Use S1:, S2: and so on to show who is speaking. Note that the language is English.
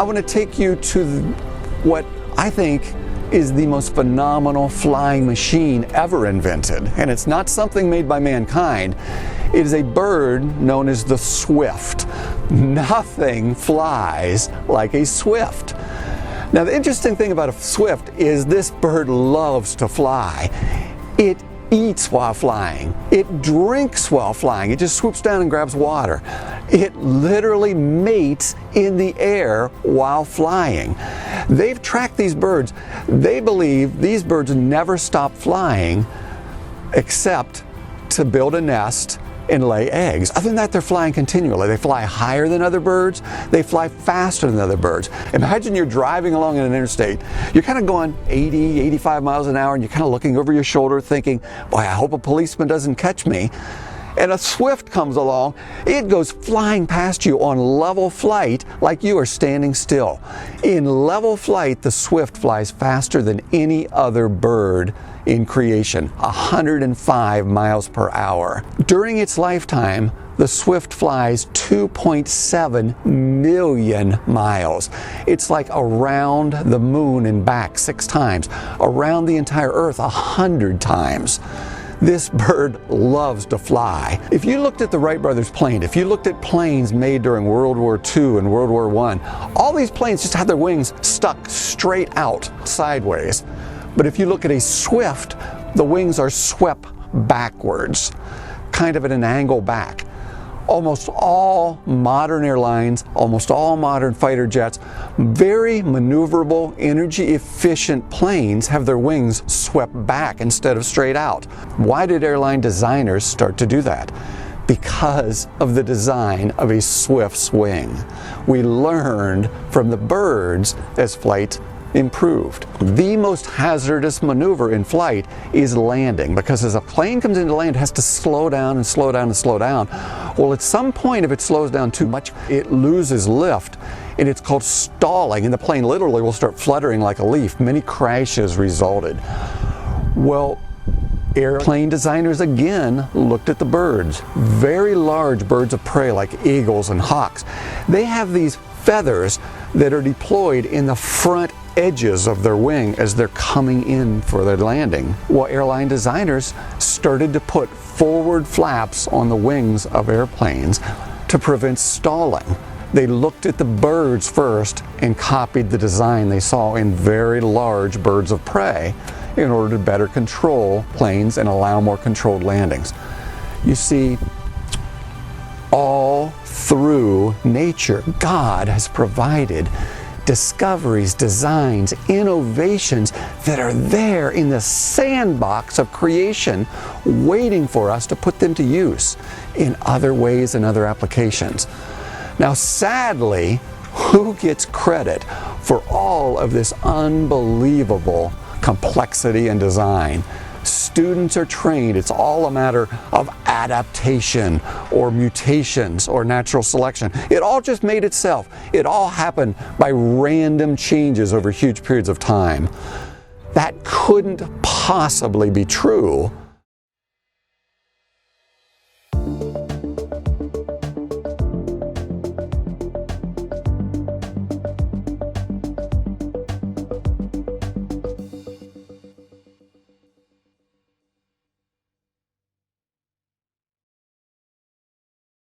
S1: want to take you to what I think is the most phenomenal flying machine ever invented. And it's not something made by mankind. It is a bird known as the swift. Nothing flies like a swift. Now, the interesting thing about a swift is this bird loves to fly. It eats while flying. It drinks while flying. It just swoops down and grabs water. It literally mates in the air while flying. They've tracked these birds. They believe these birds never stop flying except to build a nest and lay eggs. Other than that, they're flying continually. They fly higher than other birds. They fly faster than other birds. Imagine you're driving along in an interstate. You're kind of going 80, 85 miles an hour, and you're kind of looking over your shoulder thinking, boy, I hope a policeman doesn't catch me. And a swift comes along. It goes flying past you on level flight like you are standing still. In level flight, the swift flies faster than any other bird in creation, 105 miles per hour. During its lifetime, the swift flies 2.7 million miles. It's like around the moon and back 6 times, around the entire earth 100 times. This bird loves to fly. If you looked at the Wright brothers plane, if you looked at planes made during World War II and World War I, all these planes just had their wings stuck straight out sideways. But if you look at a swift, the wings are swept backwards, kind of at an angle back. Almost all modern airlines, almost all modern fighter jets, very maneuverable, energy-efficient planes have their wings swept back instead of straight out. Why did airline designers start to do that? Because of the design of a swift's wing. We learned from the birds as flight improved. The most hazardous maneuver in flight is landing, because as a plane comes into land, it has to slow down and slow down and slow down. Well, at some point, if it slows down too much, it loses lift, and it's called stalling, and the plane literally will start fluttering like a leaf. Many crashes resulted. Well, airplane designers again looked at the birds. Very large birds of prey like eagles and hawks. They have these feathers that are deployed in the front edges of their wing as they're coming in for their landing. Well, airline designers started to put forward flaps on the wings of airplanes to prevent stalling. They looked at the birds first and copied the design they saw in very large birds of prey in order to better control planes and allow more controlled landings. You see, all through nature, God has provided discoveries, designs, innovations that are there in the sandbox of creation, waiting for us to put them to use in other ways and other applications. Now, sadly, who gets credit for all of this unbelievable complexity and design? Students are trained. It's all a matter of adaptation or mutations or natural selection. It all just made itself. It all happened by random changes over huge periods of time. That couldn't possibly be true